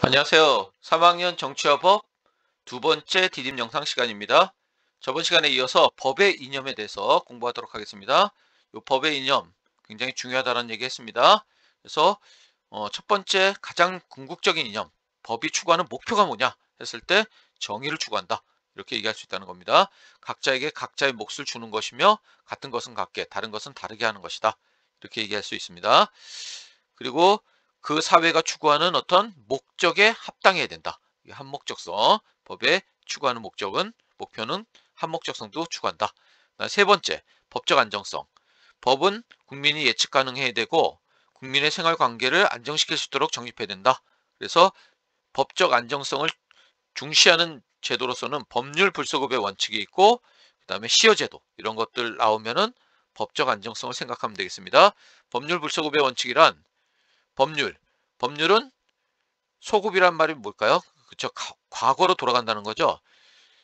안녕하세요. 3학년 정치화법 두 번째 디딤 영상 시간입니다. 저번 시간에 이어서 법의 이념에 대해서 공부하도록 하겠습니다. 이 법의 이념 굉장히 중요하다는 얘기 했습니다. 그래서 첫 번째 가장 궁극적인 이념, 법이 추구하는 목표가 뭐냐 했을 때 정의를 추구한다. 이렇게 얘기할 수 있다는 겁니다. 각자에게 각자의 몫을 주는 것이며 같은 것은 같게 다른 것은 다르게 하는 것이다. 이렇게 얘기할 수 있습니다. 그리고 그 사회가 추구하는 어떤 목적에 합당해야 된다. 한목적성, 법의 추구하는 목표는 한목적성도 추구한다. 세 번째, 법적 안정성. 법은 국민이 예측 가능해야 되고 국민의 생활 관계를 안정시킬 수 있도록 정립해야 된다. 그래서 법적 안정성을 중시하는 제도로서는 법률 불소급의 원칙이 있고 그 다음에 시효제도 이런 것들 나오면은 법적 안정성을 생각하면 되겠습니다. 법률 불소급의 원칙이란 법률은 소급이란 말이 뭘까요? 그쵸. 과거로 돌아간다는 거죠.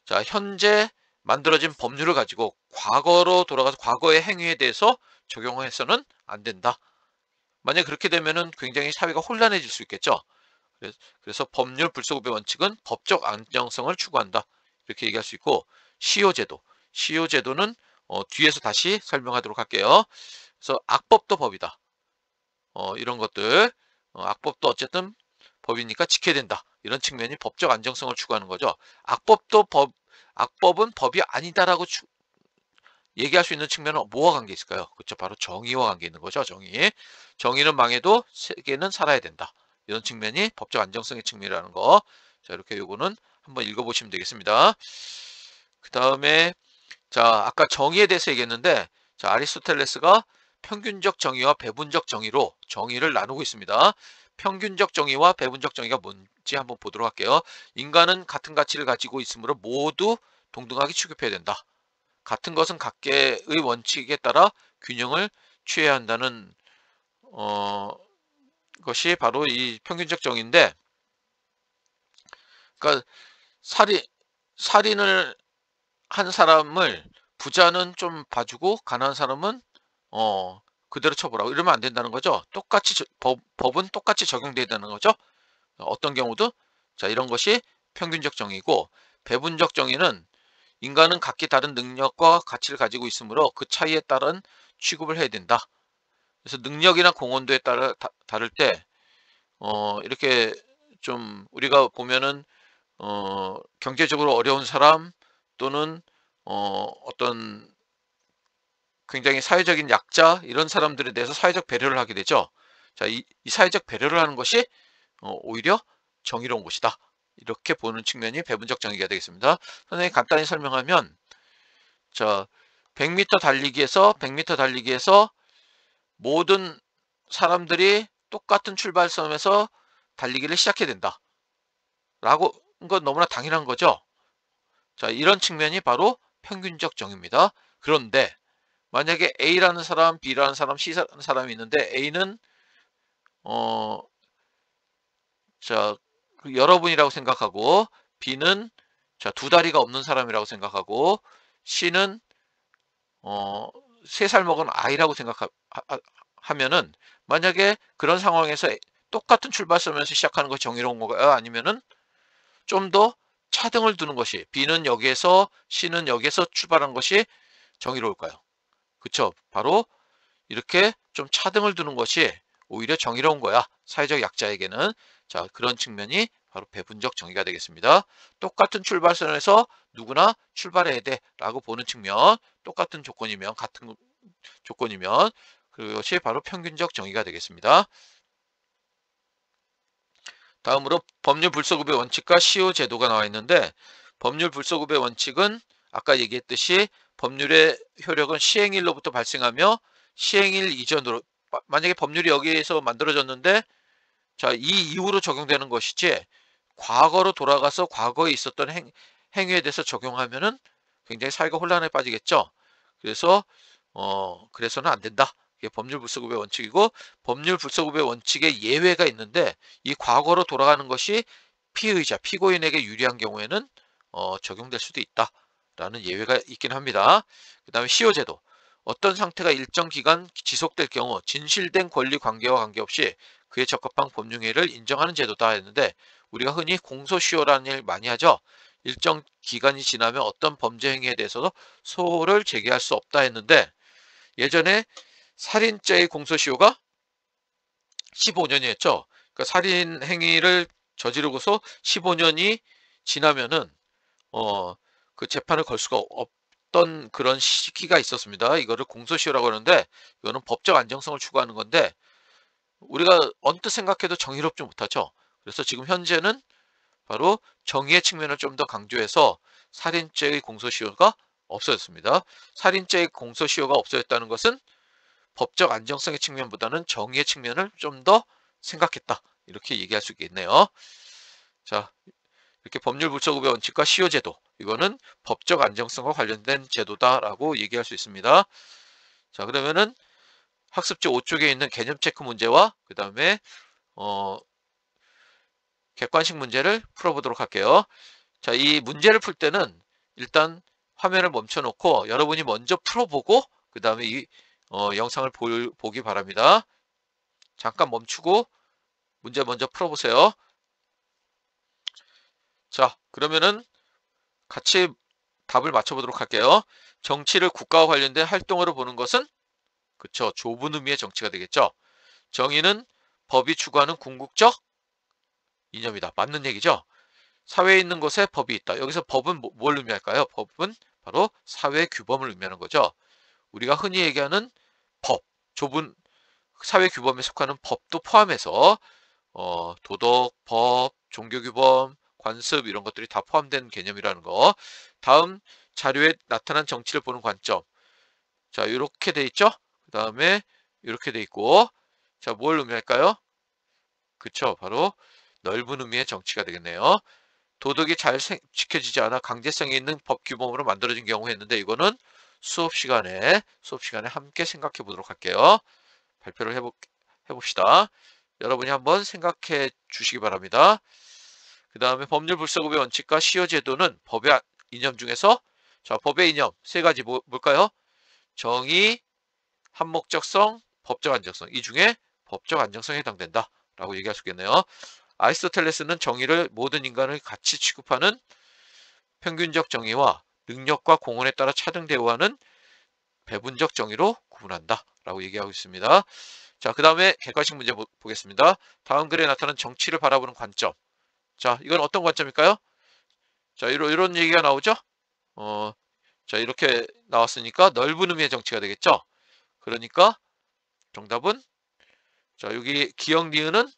자, 현재 만들어진 법률을 가지고 과거로 돌아가서 과거의 행위에 대해서 적용해서는 안 된다. 만약 그렇게 되면은 굉장히 사회가 혼란해질 수 있겠죠. 그래서 법률 불소급의 원칙은 법적 안정성을 추구한다. 이렇게 얘기할 수 있고 시효제도는 뒤에서 다시 설명하도록 할게요. 그래서 악법도 법이다. 이런 것들 악법도 어쨌든 법이니까 지켜야 된다. 이런 측면이 법적 안정성을 추구하는 거죠. 악법은 법이 아니다라고 얘기할 수 있는 측면은 뭐와 관계 있을까요? 그렇죠. 바로 정의와 관계 있는 거죠. 정의는 망해도 세계는 살아야 된다. 이런 측면이 법적 안정성의 측면이라는 거. 자, 이렇게 요거는 한번 읽어보시면 되겠습니다. 그 다음에 자, 아까 정의에 대해서 얘기했는데 자, 아리스토텔레스가 평균적 정의와 배분적 정의로 정의를 나누고 있습니다. 평균적 정의와 배분적 정의가 뭔지 한번 보도록 할게요. 인간은 같은 가치를 가지고 있으므로 모두 동등하게 취급해야 된다. 같은 것은 각계의 원칙에 따라 균형을 취해야 한다는 것이 바로 이 평균적 정의인데, 그러니까 살인을 한 사람을 부자는 좀 봐주고 가난한 사람은 그대로 처벌하고 이러면 안 된다는 거죠. 똑같이 법은 똑같이 적용돼야 되는 거죠. 어떤 경우도 자 이런 것이 평균적 정의고 배분적 정의는 인간은 각기 다른 능력과 가치를 가지고 있으므로 그 차이에 따른 취급을 해야 된다. 그래서 능력이나 공헌도에 따라 다를 때 이렇게 좀 우리가 보면은 경제적으로 어려운 사람 또는 어떤 굉장히 사회적인 약자 이런 사람들에 대해서 사회적 배려를 하게 되죠. 자, 이 사회적 배려를 하는 것이 오히려 정의로운 것이다. 이렇게 보는 측면이 배분적 정의가 되겠습니다. 선생님이 간단히 설명하면 자, 100m 달리기에서 모든 사람들이 똑같은 출발점에서 달리기를 시작해야 된다. 라고 건 너무나 당연한 거죠. 자, 이런 측면이 바로 평균적 정의입니다. 그런데 만약에 A라는 사람, B라는 사람, C라는 사람이 있는데 A는 어, 자, 여러분이라고 생각하고 B는 자, 두 다리가 없는 사람이라고 생각하고 C는 어, 3살 먹은 아이라고 생각하면은 만약에 그런 상황에서 똑같은 출발점에서 시작하는 것이 정의로운 건가요? 아니면은 좀 더 차등을 두는 것이 B는 여기에서 C는 여기에서 출발한 것이 정의로울까요? 그쵸? 바로 이렇게 좀 차등을 두는 것이 오히려 정의로운 거야. 사회적 약자에게는. 자, 그런 측면이 바로 배분적 정의가 되겠습니다. 똑같은 출발선에서 누구나 출발해야 돼 라고 보는 측면, 똑같은 조건이면 같은 조건이면 그것이 바로 평균적 정의가 되겠습니다. 다음으로 법률 불소급의 원칙과 시효 제도가 나와 있는데 법률 불소급의 원칙은 아까 얘기했듯이 법률의 효력은 시행일로부터 발생하며 시행일 이전으로 만약에 법률이 여기에서 만들어졌는데 자, 이 이후로 적용되는 것이지 과거로 돌아가서 과거에 있었던 행위에 대해서 적용하면은 굉장히 사회가 혼란에 빠지겠죠. 그래서 그래서는 안 된다. 이게 법률 불소급의 원칙이고 법률 불소급의 원칙에 예외가 있는데 이 과거로 돌아가는 것이 피의자, 피고인에게 유리한 경우에는 적용될 수도 있다라는 예외가 있긴 합니다. 그 다음에 시효제도. 어떤 상태가 일정 기간 지속될 경우 진실된 권리 관계와 관계없이 그에 적합한 법률행위를 인정하는 제도다 했는데, 우리가 흔히 공소시효라는 일 많이 하죠. 일정 기간이 지나면 어떤 범죄 행위에 대해서도 소를 제기할 수 없다 했는데, 예전에 살인죄의 공소시효가 15년이었죠. 그러니까 살인 행위를 저지르고서 15년이 지나면은 그 재판을 걸 수가 없던 그런 시기가 있었습니다. 이거를 공소시효라고 하는데, 이거는 법적 안정성을 추구하는 건데, 우리가 언뜻 생각해도 정의롭지 못하죠. 그래서 지금 현재는 바로 정의의 측면을 좀 더 강조해서 살인죄의 공소시효가 없어졌습니다. 살인죄의 공소시효가 없어졌다는 것은 법적 안정성의 측면보다는 정의의 측면을 좀 더 생각했다, 이렇게 얘기할 수 있겠네요. 자, 이렇게 법률불처구의 원칙과 시효제도, 이거는 법적 안정성과 관련된 제도다라고 얘기할 수 있습니다. 자, 그러면은 학습지 5쪽에 있는 개념 체크 문제와 그 다음에 객관식 문제를 풀어보도록 할게요. 자, 이 문제를 풀 때는 일단 화면을 멈춰놓고 여러분이 먼저 풀어보고 그 다음에 이 영상을 보기 바랍니다. 잠깐 멈추고 문제 먼저 풀어보세요. 자, 그러면은 같이 답을 맞춰보도록 할게요. 정치를 국가와 관련된 활동으로 보는 것은, 그쵸, 좁은 의미의 정치가 되겠죠. 정의는 법이 추구하는 궁극적 이념이다. 맞는 얘기죠. 사회에 있는 곳에 법이 있다. 여기서 법은 뭘 의미할까요? 법은 바로 사회 규범을 의미하는 거죠. 우리가 흔히 얘기하는 법, 좁은 사회 규범에 속하는 법도 포함해서 도덕, 법, 종교 규범, 관습, 이런 것들이 다 포함된 개념이라는 거. 다음 자료에 나타난 정치를 보는 관점. 자, 이렇게 돼 있죠? 그 다음에 이렇게 돼 있고, 자, 뭘 의미할까요? 그쵸, 바로 넓은 의미의 정치가 되겠네요. 도덕이 잘 지켜지지 않아 강제성이 있는 법 규범으로 만들어진 경우 했는데, 이거는 수업 시간에 함께 생각해 보도록 할게요. 발표를 해봅시다. 여러분이 한번 생각해 주시기 바랍니다. 그 다음에 법률불서급의 원칙과 시효제도는 법의 이념 중에서, 자, 법의 이념 세 가지 뭘까요? 정의, 한목적성, 법적 안정성. 이 중에 법적 안정성에 해당된다 라고 얘기할 수 있겠네요. 아리스토텔레스는 정의를 모든 인간을 같이 취급하는 평균적 정의와 능력과 공헌에 따라 차등 대우하는 배분적 정의로 구분한다 라고 얘기하고 있습니다. 자, 그 다음에 객관식 문제 보겠습니다. 다음 글에 나타난 정치를 바라보는 관점. 자, 이건 어떤 관점일까요? 자, 이런 얘기가 나오죠? 자, 이렇게 나왔으니까 넓은 의미의 정치가 되겠죠? 그러니까 정답은, 자, 여기 기역 니은은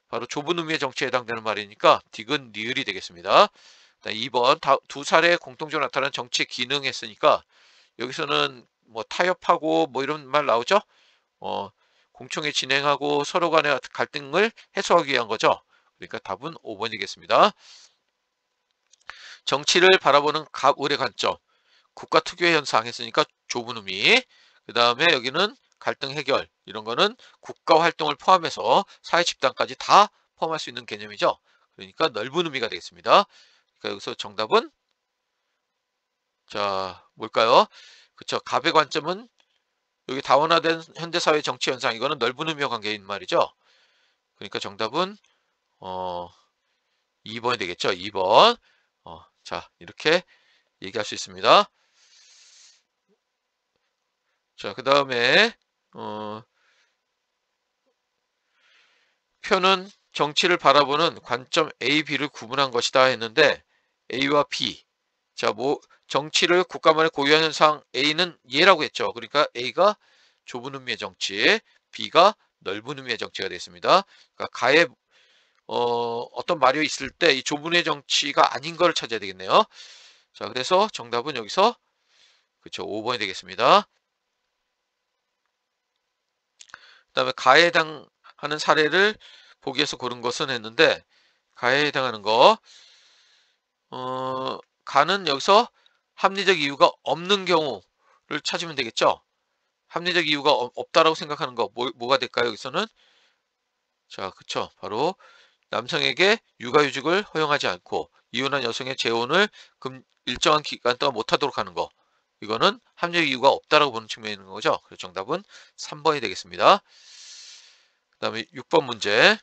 바로 좁은 의미의 정치에 해당되는 말이니까 디귿 니을이 되겠습니다. 2번 두 사례에 공통적으로 나타나는 정치의 기능 했으니까, 여기서는 뭐 타협하고 뭐 이런 말 나오죠? 공청회 진행하고 서로 간의 갈등을 해소하기 위한 거죠. 그러니까 답은 5번이겠습니다. 정치를 바라보는 갑을의 관점, 국가 특유의 현상 했으니까 좁은 의미. 그 다음에 여기는 갈등 해결, 이런 거는 국가 활동을 포함해서 사회 집단까지 다 포함할 수 있는 개념이죠. 그러니까 넓은 의미가 되겠습니다. 그러니까 여기서 정답은, 자, 뭘까요? 그쵸, 갑의 관점은 여기 다원화된 현대사회 정치 현상, 이거는 넓은 의미와 관계인 말이죠. 그러니까 정답은 2번이 되겠죠. 2번. 자, 이렇게 얘기할 수 있습니다. 자, 그 다음에 표는 정치를 바라보는 관점 A, B를 구분한 것이다 했는데, A와 B. 자, 뭐 정치를 국가만의 고유한 현상, A는 예라고 했죠. 그러니까 A가 좁은 의미의 정치, B가 넓은 의미의 정치가 되겠습니다. 그러니까 가에 어떤 말이 있을 때 이 좁은 의미의 정치가 아닌 거를 찾아야 되겠네요. 자, 그래서 정답은 여기서, 그쵸, 5번이 되겠습니다. 그 다음에 가에 해당하는 사례를 보기 위해서 고른 것은 했는데, 가에 해당하는 거, 가는 여기서 합리적 이유가 없는 경우를 찾으면 되겠죠. 합리적 이유가 없다라고 생각하는 거 뭐가 될까요? 여기서는, 자, 그쵸, 바로 남성에게 육아휴직을 허용하지 않고 이혼한 여성의 재혼을 일정한 기간 동안 못하도록 하는 거, 이거는 합리적 이유가 없다라고 보는 측면이 있는 거죠. 그래서 정답은 3번이 되겠습니다. 그 다음에 6번 문제.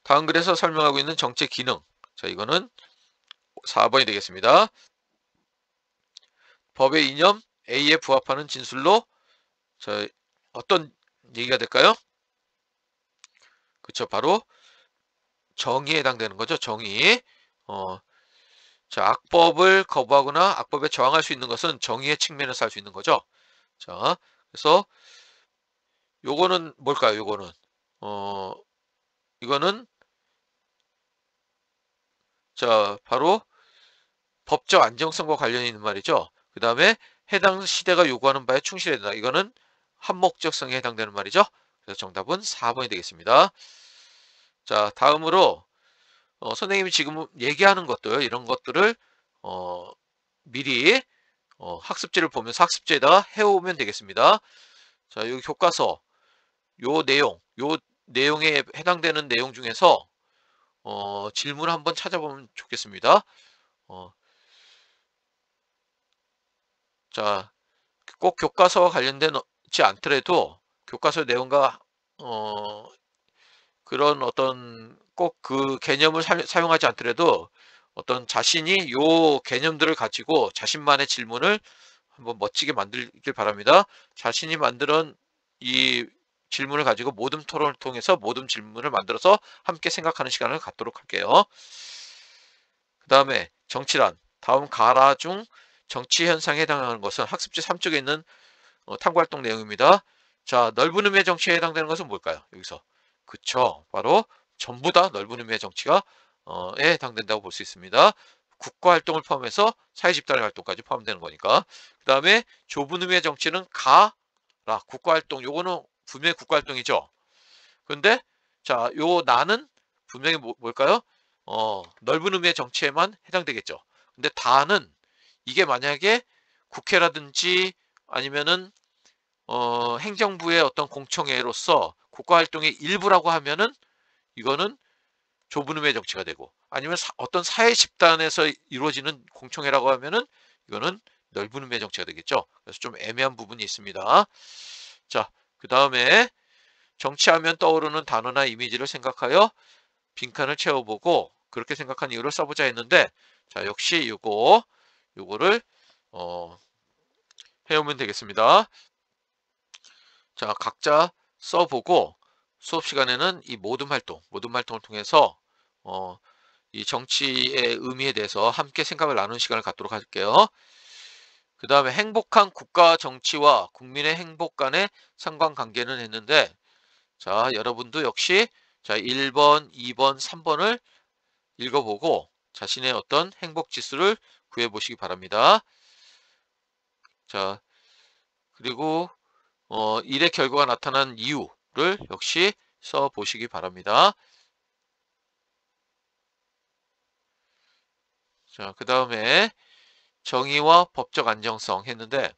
다음 글에서 설명하고 있는 정치의 기능. 자, 이거는 4번이 되겠습니다. 법의 이념 A에 부합하는 진술로, 자, 어떤 얘기가 될까요? 그쵸, 바로 정의에 해당되는 거죠. 정의. 자, 악법을 거부하거나 악법에 저항할 수 있는 것은 정의의 측면에서 할 수 있는 거죠. 자, 그래서 요거는 뭘까요? 요거는 이거는, 자, 바로 법적 안정성과 관련이 있는 말이죠. 그 다음에 해당 시대가 요구하는 바에 충실해야 된다. 이거는 한목적성에 해당되는 말이죠. 그래서 정답은 4번이 되겠습니다. 자, 다음으로 선생님이 지금 얘기하는 것들, 이런 것들을 미리 학습지를 보면서 학습지에다가 해오면 되겠습니다. 자, 여기 교과서 요 내용에 해당되는 내용 중에서 질문을 한번 찾아보면 좋겠습니다. 자, 꼭 교과서와 관련되지 않더라도 교과서 내용과 그런 어떤 꼭 그 개념을 사용하지 않더라도 어떤 자신이 요 개념들을 가지고 자신만의 질문을 한번 멋지게 만들길 바랍니다. 자신이 만든 이 질문을 가지고 모둠 토론을 통해서 모둠 질문을 만들어서 함께 생각하는 시간을 갖도록 할게요. 그 다음에 정치란, 다음 가라 중 정치 현상에 해당하는 것은 학습지 3쪽에 있는 탐구활동 내용입니다. 자, 넓은 의미의 정치에 해당되는 것은 뭘까요? 여기서. 그쵸. 바로 전부 다 넓은 의미의 정치가 에 해당된다고 볼 수 있습니다. 국가활동을 포함해서 사회집단의 활동까지 포함되는 거니까. 그 다음에 좁은 의미의 정치는 가라, 국가활동. 요거는 분명히 국가활동이죠. 근데 자, 요 나는 분명히 뭘까요? 넓은 의미의 정치에만 해당되겠죠. 근데 다는 이게 만약에 국회라든지 아니면은 행정부의 어떤 공청회로서 국가활동의 일부라고 하면은 이거는 좁은 의미의 정치가 되고, 아니면 어떤 사회 집단에서 이루어지는 공청회라고 하면은 이거는 넓은 의미의 정치가 되겠죠. 그래서 좀 애매한 부분이 있습니다. 자, 그 다음에 정치하면 떠오르는 단어나 이미지를 생각하여 빈칸을 채워보고 그렇게 생각한 이유를 써보자 했는데, 자, 역시 요거를 해오면 되겠습니다. 자, 각자 써보고 수업 시간에는 이 모둠 활동을 통해서 이 정치의 의미에 대해서 함께 생각을 나누는 시간을 갖도록 할게요. 그 다음에 행복한 국가 정치와 국민의 행복 간의 상관관계는 했는데, 자, 여러분도 역시 자, 1번, 2번, 3번을 읽어보고 자신의 어떤 행복 지수를 구해보시기 바랍니다. 자, 그리고 일의 결과가 나타난 이유를 역시 써보시기 바랍니다. 자, 그 다음에 정의와 법적 안정성 했는데,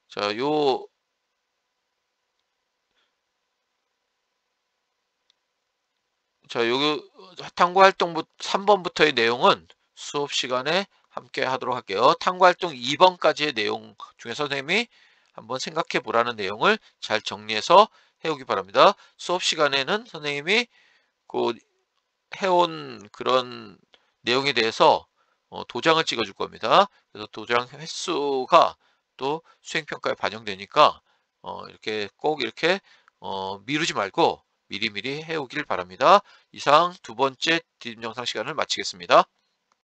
자, 여기 탐구활동 3번부터의 내용은 수업 시간에 함께 하도록 할게요. 탐구활동 2번까지의 내용 중에 선생님이 한번 생각해 보라는 내용을 잘 정리해서 해오기 바랍니다. 수업 시간에는 선생님이 그 해온 그런 내용에 대해서 도장을 찍어줄 겁니다. 그래서 도장 횟수가 또 수행평가에 반영되니까 이렇게 꼭 이렇게 미루지 말고 미리미리 해오길 바랍니다. 이상 두 번째 디딤 영상 시간을 마치겠습니다.